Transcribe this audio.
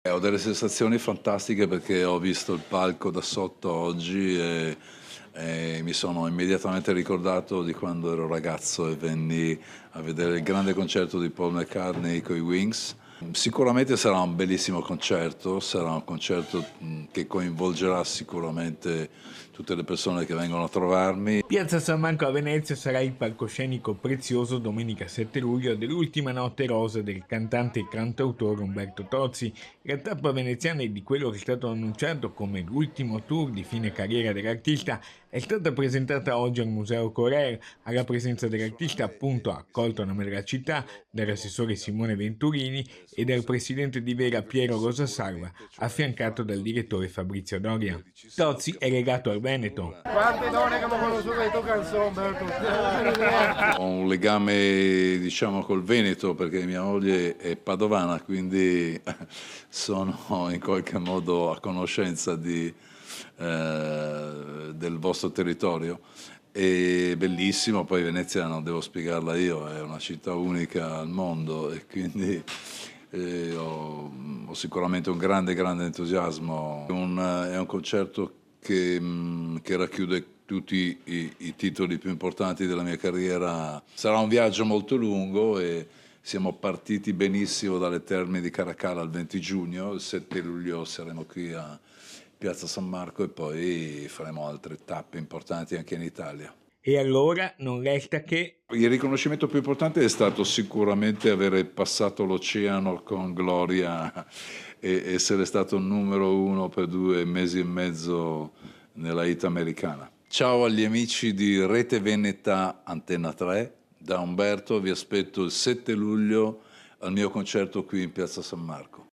Ho delle sensazioni fantastiche perché ho visto il palco da sotto oggi e mi sono immediatamente ricordato di quando ero ragazzo e venni a vedere il grande concerto di Paul McCartney con i Wings. Sicuramente sarà un bellissimo concerto, sarà un concerto che coinvolgerà sicuramente tutte le persone che vengono a trovarmi. Piazza San Marco a Venezia sarà il palcoscenico prezioso domenica 7 luglio dell'ultima notte rosa del cantante e cantautore Umberto Tozzi. La tappa veneziana di quello che è stato annunciato come l'ultimo tour di fine carriera dell'artista è stata presentata oggi al Museo Correr. Alla presenza dell'artista appunto accolto a nome della città dall'assessore Simone Venturini e dal presidente di Vera Piero Rosa Salva, affiancato dal direttore Fabrizio Doria. Tozzi è legato al Veneto. Quante donne che hanno conosciuto le tue canzoni, Berto? Ho un legame, diciamo, col Veneto perché mia moglie è padovana, quindi sono in qualche modo a conoscenza del vostro territorio. È bellissimo, poi Venezia non devo spiegarla io, è una città unica al mondo e quindi ho sicuramente un grande entusiasmo. È un concerto che racchiude tutti i titoli più importanti della mia carriera. Sarà un viaggio molto lungo e siamo partiti benissimo dalle Terme di Caracalla il 20 giugno, il 7 luglio saremo qui a Piazza San Marco e poi faremo altre tappe importanti anche in Italia. E allora non resta che... Il riconoscimento più importante è stato sicuramente avere passato l'oceano con gloria e essere stato numero uno per 2 mesi e mezzo nella hit americana. Ciao agli amici di Rete Veneta Antenna 3, da Umberto vi aspetto il 7 luglio al mio concerto qui in Piazza San Marco.